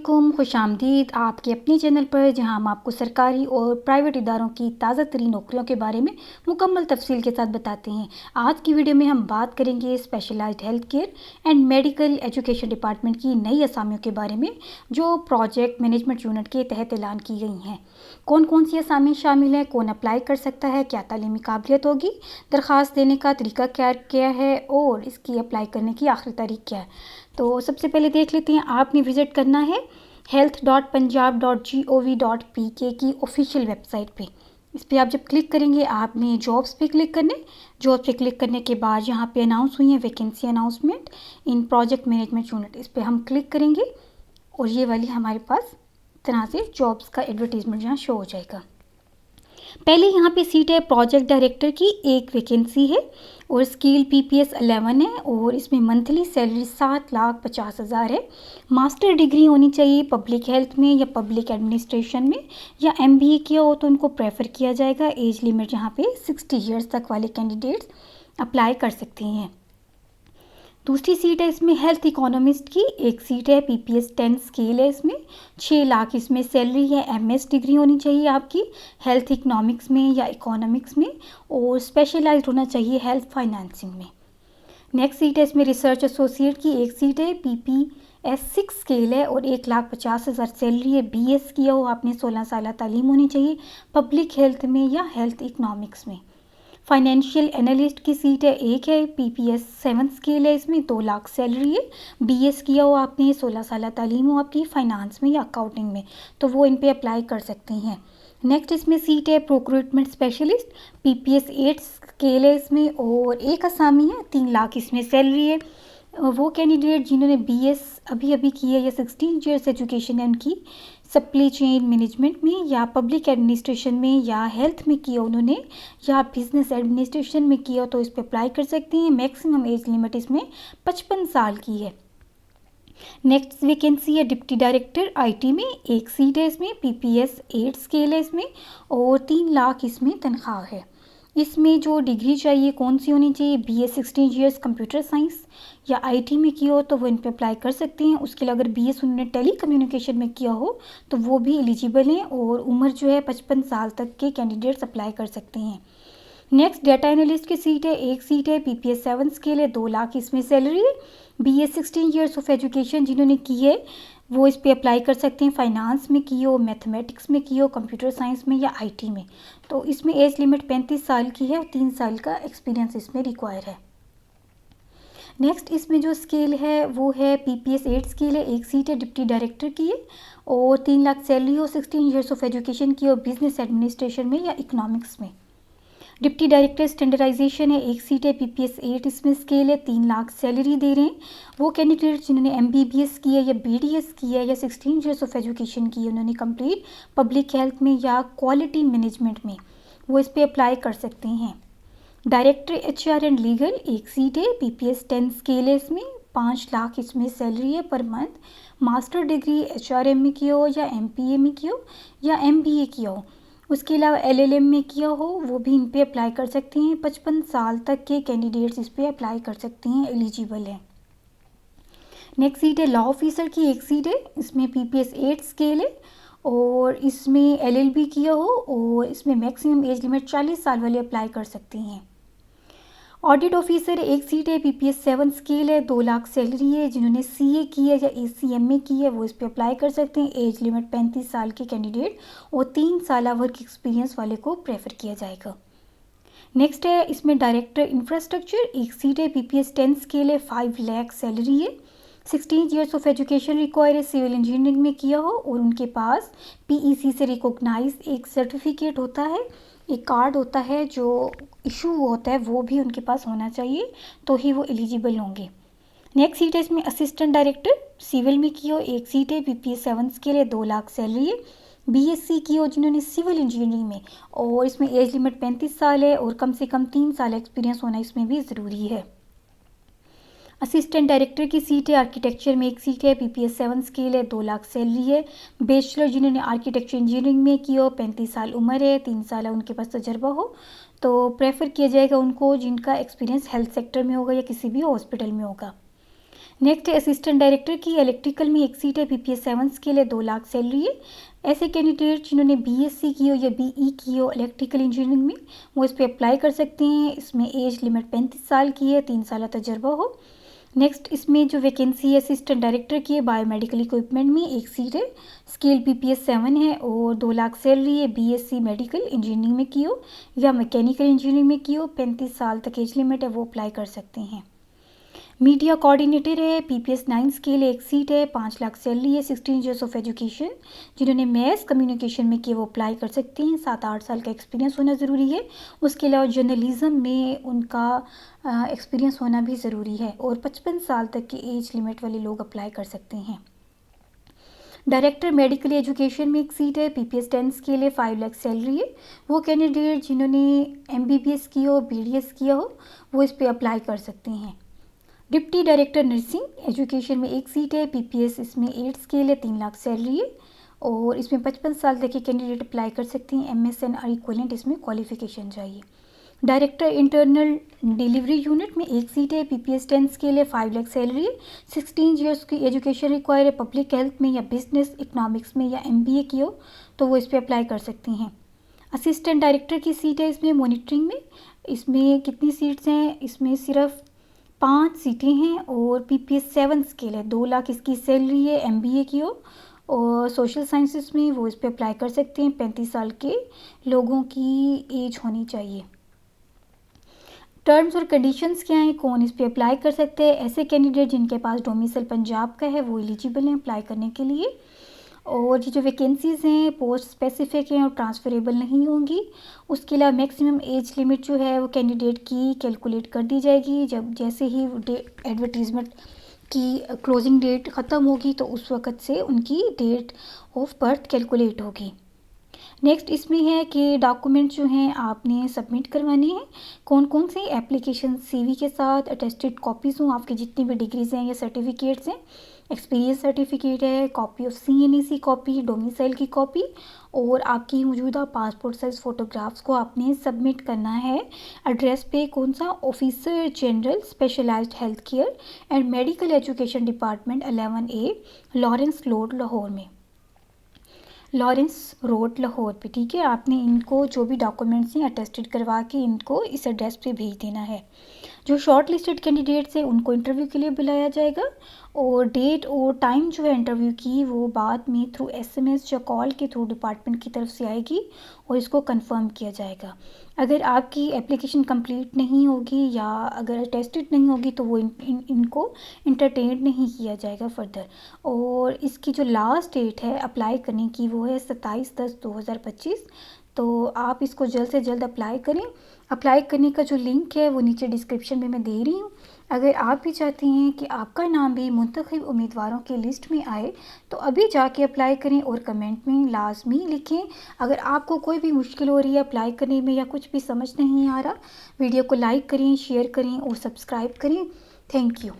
खुशामदीद आपके अपने चैनल पर, जहां हम आपको सरकारी और प्राइवेट इदारों की ताज़ा तरीन नौकरियों के बारे में मुकम्मल तफसील के साथ बताते हैं। आज की वीडियो में हम बात करेंगे specialised health care and medical education department की नई असामियों के बारे में, जो प्रोजेक्ट मैनेजमेंट यूनिट के तहत ऐलान की गई हैं। कौन कौन सी असामी शामिल हैं, कौन अप्लाई कर सकता है, क्या तालीमी काबिलियत होगी, दरख्वास्त देने का तरीका क्या है और इसकी अप्लाई करने की आखिरी तारीख क्या है। तो सबसे पहले देख लेते हैं, आपने विज़िट करना है health.punjab.gov.pk की ऑफिशियल वेबसाइट पे। इस पर आप जब क्लिक करेंगे, आपने जॉब्स पे क्लिक करने। जॉब्स पे क्लिक करने के बाद यहाँ पे अनाउंस हुई है वैकेंसी अनाउंसमेंट इन प्रोजेक्ट मैनेजमेंट यूनिट, इस पर हम क्लिक करेंगे और ये वाली हमारे पास तरह से जॉब्स का एडवर्टीजमेंट यहाँ शो हो जाएगा। पहले यहाँ पे सीट है प्रोजेक्ट डायरेक्टर की, एक वैकेंसी है और स्किल PPS 11 है और इसमें मंथली सैलरी 7,50,000 है। मास्टर डिग्री होनी चाहिए पब्लिक हेल्थ में या पब्लिक एडमिनिस्ट्रेशन में, या MBA किया हो तो उनको प्रेफर किया जाएगा। एज लिमिट यहाँ पे 60 ईयर्स तक वाले कैंडिडेट्स अप्लाई कर सकते हैं। दूसरी सीट है इसमें हेल्थ इकोनॉमिस्ट की, एक सीट है PPS 10 स्केल है, इसमें 6 लाख इसमें सैलरी है। MS डिग्री होनी चाहिए आपकी हेल्थ इकोनॉमिक्स में या इकोनॉमिक्स में और स्पेशलाइज्ड होना चाहिए हेल्थ फाइनेंसिंग में। नेक्स्ट सीट है इसमें रिसर्च एसोसिएट की, एक सीट है PPS 6 स्केल है और 1,50,000 सैलरी है। BS किया हो आपने, 16 साल तालीम होनी चाहिए पब्लिक हेल्थ में या हेल्थ इकोनॉमिक्स में। फाइनेंशियल एनालिस्ट की सीट है, एक है PPS 7 स्केल है, इसमें 2 लाख सैलरी है। BS किया हो आपने, 16 साल तालीम हो आपकी फाइनेंस में या अकाउंटिंग में, तो वो इन पे अप्लाई कर सकते हैं। नेक्स्ट इसमें सीट है प्रोक्रूटमेंट स्पेशलिस्ट, PPS 8 स्केल है इसमें और एक असामी है, 3 लाख इसमें सैलरी है। वो कैंडिडेट जिन्होंने BS अभी की है या 16 ईयर्स एजुकेशन है उनकी, सप्लाई चेन मैनेजमेंट में या पब्लिक एडमिनिस्ट्रेशन में या हेल्थ में किया उन्होंने, या बिजनेस एडमिनिस्ट्रेशन में किया, तो इस पर अप्लाई कर सकते हैं। मैक्सिमम एज लिमिट इसमें 55 साल की है। नेक्स्ट वैकेंसी है डिप्टी डायरेक्टर IT में, एक सीट है इसमें PPS 8 स्केल है इसमें और 3 लाख इसमें तनख्वाह है। इसमें जो डिग्री चाहिए कौन सी होनी चाहिए, BS 16 ईयर्स कंप्यूटर साइंस या IT में किया हो तो वो इन पे अप्लाई कर सकते हैं। उसके लिए अगर BS उन्होंने टेली कम्युनिकेशन में किया हो तो वो भी एलिजिबल हैं और उम्र जो है 55 साल तक के कैंडिडेट्स अप्लाई कर सकते हैं। नेक्स्ट डेटा एनालिस्ट की सीट है, एक सीट है PPS 7 स्केल है, 2 लाख इसमें सैलरी है। BS 16 ईयर्स ऑफ एजुकेशन जिन्होंने की है वो इस पे अप्लाई कर सकते हैं। फाइनेंस में की हो, मैथमेटिक्स में की हो, कंप्यूटर साइंस में या IT में, तो इसमें एज लिमिट 35 साल की है और 3 साल का एक्सपीरियंस इसमें रिक्वायर है। नेक्स्ट इसमें जो स्केल है वो है PPS 8 स्केल है, एक सीट है डिप्टी डायरेक्टर की है और 3 लाख सैलरी हो, 16 ईयर्स ऑफ एजुकेशन की हो बिजनेस एडमिनिस्ट्रेशन में या इकोनॉमिक्स में। डिप्टी डायरेक्टर स्टैंडर्डाइजेशन है, एक सीट है PPS 8 इसमें स्केल है, 3 लाख सैलरी दे रहे हैं। वो कैंडिडेट जिन्होंने MBBS की है या BDS की है या 16 ईयर्स ऑफ एजुकेशन की है उन्होंने कंप्लीट पब्लिक हेल्थ में या क्वालिटी मैनेजमेंट में, वो इस पर अप्लाई कर सकते हैं। डायरेक्टर HR एंड लीगल, एक सीट है PPS 10 स्केल है इसमें, 5 लाख इसमें सैलरी है per month. Master degree HRM में किया हो या MPA में किया हो या MBA किया हो, उसके अलावा LLM में किया हो, वो भी इन पे अप्लाई कर सकते हैं। 55 साल तक के कैंडिडेट्स इस पे अप्लाई कर सकते हैं, एलिजिबल हैं। नेक्स्ट सीट है लॉ ऑफिसर की, एक सीट है इसमें PPS 8 स्केल है और इसमें LLB किया हो और इसमें मैक्सिमम एज लिमिट 40 साल वाले अप्लाई कर सकते हैं। ऑडिट ऑफिसर एक सीट है PPS 7 स्केल है, 2 लाख सैलरी है। जिन्होंने CA की है या ACMA की है वो इस पर अप्लाई कर सकते हैं। एज लिमिट 35 साल के कैंडिडेट और 3 साल वर्क एक्सपीरियंस वाले को प्रेफर किया जाएगा। नेक्स्ट है इसमें डायरेक्टर इंफ्रास्ट्रक्चर, एक सीट है PPS 10 स्केल है, 5 लाख सैलरी है। 16 ईयर्स ऑफ एजुकेशन रिक्वायर है, सिविल इंजीनियरिंग में किया हो और उनके पास PEC से रिकॉग्नाइज एक सर्टिफिकेट होता है, एक कार्ड होता है जो इशू होता है, वो भी उनके पास होना चाहिए तो ही वो एलिजिबल होंगे। नेक्स्ट सीट है इसमें असिस्टेंट डायरेक्टर, सिविल में की हो, एक सीट है PPS 7 के लिए, 2 लाख सैलरी है। BSc की हो जिन्होंने सिविल इंजीनियरिंग में और इसमें एज लिमिट 35 साल है और कम से कम 3 साल एक्सपीरियंस होना इसमें भी ज़रूरी है। असिस्टेंट डायरेक्टर की सीट है आर्किटेक्चर में, एक सीट है PPS 7 स्केल है, 2 लाख सैलरी है। बैचलर जिन्होंने आर्किटेक्चर इंजीनियरिंग में की हो, 35 साल उम्र है, 3 साल उनके पास तजर्बा हो, तो प्रेफर किया जाएगा उनको जिनका एक्सपीरियंस हेल्थ सेक्टर में होगा या किसी भी हॉस्पिटल में होगा। नेक्स्ट है असिस्टेंट डायरेक्टर की, इलेक्ट्रिकल में एक सीट है, PPS 7 के लिए 2 लाख सैलरी है। ऐसे कैंडिडेट जिन्होंने BSc की हो या BE की हो इलेक्ट्रिकल इंजीनियरिंग में, वो इस पर अप्लाई कर सकते हैं। इसमें एज लिमिट 35 साल की है, 3 साल तजर्बा हो। नेक्स्ट इसमें जो वैकेंसी है असिस्टेंट डायरेक्टर की है, बायोमेडिकल इक्विपमेंट में एक सीट है, स्केल PPS 7 है और 2 लाख सैलरी है। BSc मेडिकल इंजीनियरिंग में की हो या मैकेनिकल इंजीनियरिंग में की हो, 35 साल तक एज लिमिट है, वो अप्लाई कर सकते हैं। मीडिया कोऑर्डिनेटर है, PPS 9 के लिए एक सीट है, 5 लाख सैलरी है, 16 ईयर्स ऑफ एजुकेशन। जिन्होंने मैस कम्युनिकेशन में किए वो अप्लाई कर सकते हैं, 7-8 साल का एक्सपीरियंस होना ज़रूरी है। उसके अलावा जर्नलिज्म में उनका एक्सपीरियंस होना भी ज़रूरी है और 55 साल तक की एज लिमिट वाले लोग अप्लाई कर सकते हैं। डायरेक्टर मेडिकल एजुकेशन में एक सीट है, PPS 10 के लिए 5 लाख सैलरी है। वो कैंडिडेट जिन्होंने MBBS की हो, BDS किया हो, वो इस पर अप्लाई कर सकते हैं। डिप्टी डायरेक्टर नर्सिंग एजुकेशन में एक सीट है, PPS इसमें 8 के लिए 3 लाख सैलरी है और इसमें 55 साल तक के कैंडिडेट अप्लाई कर सकते हैं। MSN और इक्वलेंट इसमें क्वालिफिकेशन चाहिए। डायरेक्टर इंटरनल डिलीवरी यूनिट में एक सीट है, PPS 10 के लिए 5 लाख सैलरी है, 16 ईयर्स की एजुकेशन रिक्वायर है। पब्लिक हेल्थ में या बिजनेस इकोनॉमिक्स में या MBA की हो तो वो इस पर अप्लाई कर सकते हैं। असिस्टेंट डायरेक्टर की सीट है इसमें मॉनिटरिंग में। इसमें कितनी सीट्स हैं, इसमें सिर्फ 5 सीटें हैं और PPS 7 के लिए 2 लाख इसकी सैलरी है। MBA की हो और सोशल साइंसेस में वो इस पर अप्लाई कर सकते हैं। 35 साल के लोगों की एज होनी चाहिए। टर्म्स और कंडीशंस क्या हैं, कौन इस पर अप्लाई कर सकते हैं? ऐसे कैंडिडेट जिनके पास डोमिसाइल पंजाब का है वो एलिजिबल हैं अप्लाई करने के लिए। और ये जो वैकेंसीज़ हैं पोस्ट स्पेसिफिक हैं और ट्रांसफरेबल नहीं होंगी। उसके अलावा मैक्सिमम एज लिमिट जो है वो कैंडिडेट की कैलकुलेट कर दी जाएगी जब जैसे ही एडवर्टीज़मेंट की क्लोजिंग डेट ख़त्म होगी तो उस वक़्त से उनकी डेट ऑफ बर्थ कैलकुलेट होगी। नेक्स्ट इसमें है कि डॉक्यूमेंट जो हैं आपने सबमिट करवाने हैं। कौन कौन से एप्लीकेशन CV के साथ अटेस्टेड कॉपीज़ हों, आपकी जितनी भी डिग्रीज़ हैं या सर्टिफिकेट्स हैं, एक्सपीरियंस सर्टिफिकेट है, copy of CNEC copy, domicile की कॉपी और आपकी मौजूदा पासपोर्ट साइज़ फ़ोटोग्राफ्स को आपने सबमिट करना है। एड्रेस पे कौन सा, officer general specialised health care and medical education department 11A Lawrence Road Lahore में, लॉरेंस रोड लाहौर पे। ठीक है, आपने इनको जो भी डॉक्यूमेंट्स हैं अटेस्टेड करवा के इनको इस एड्रेस पे भेज देना है। जो शॉर्ट लिस्टेड कैंडिडेट्स हैं उनको इंटरव्यू के लिए बुलाया जाएगा और डेट और टाइम जो है इंटरव्यू की वो बाद में थ्रू SMS या कॉल के थ्रू डिपार्टमेंट की तरफ से आएगी और इसको कंफर्म किया जाएगा। अगर आपकी एप्लीकेशन कंप्लीट नहीं होगी या अगर टेस्टेड नहीं होगी तो वो इनको इंटरटेन नहीं किया जाएगा फर्दर। और इसकी जो लास्ट डेट है अप्लाई करने की वो है 27/10/2025। तो आप इसको जल्द से जल्द अप्लाई करें। अप्लाई करने का जो लिंक है वो नीचे डिस्क्रिप्शन में मैं दे रही हूँ। अगर आप भी चाहते हैं कि आपका नाम भी मुंतखब उम्मीदवारों की लिस्ट में आए तो अभी जाके अप्लाई करें और कमेंट में लाजमी लिखें। अगर आपको कोई भी मुश्किल हो रही है अप्लाई करने में या कुछ भी समझ नहीं आ रहा, वीडियो को लाइक करें, शेयर करें और सब्सक्राइब करें। Thank you.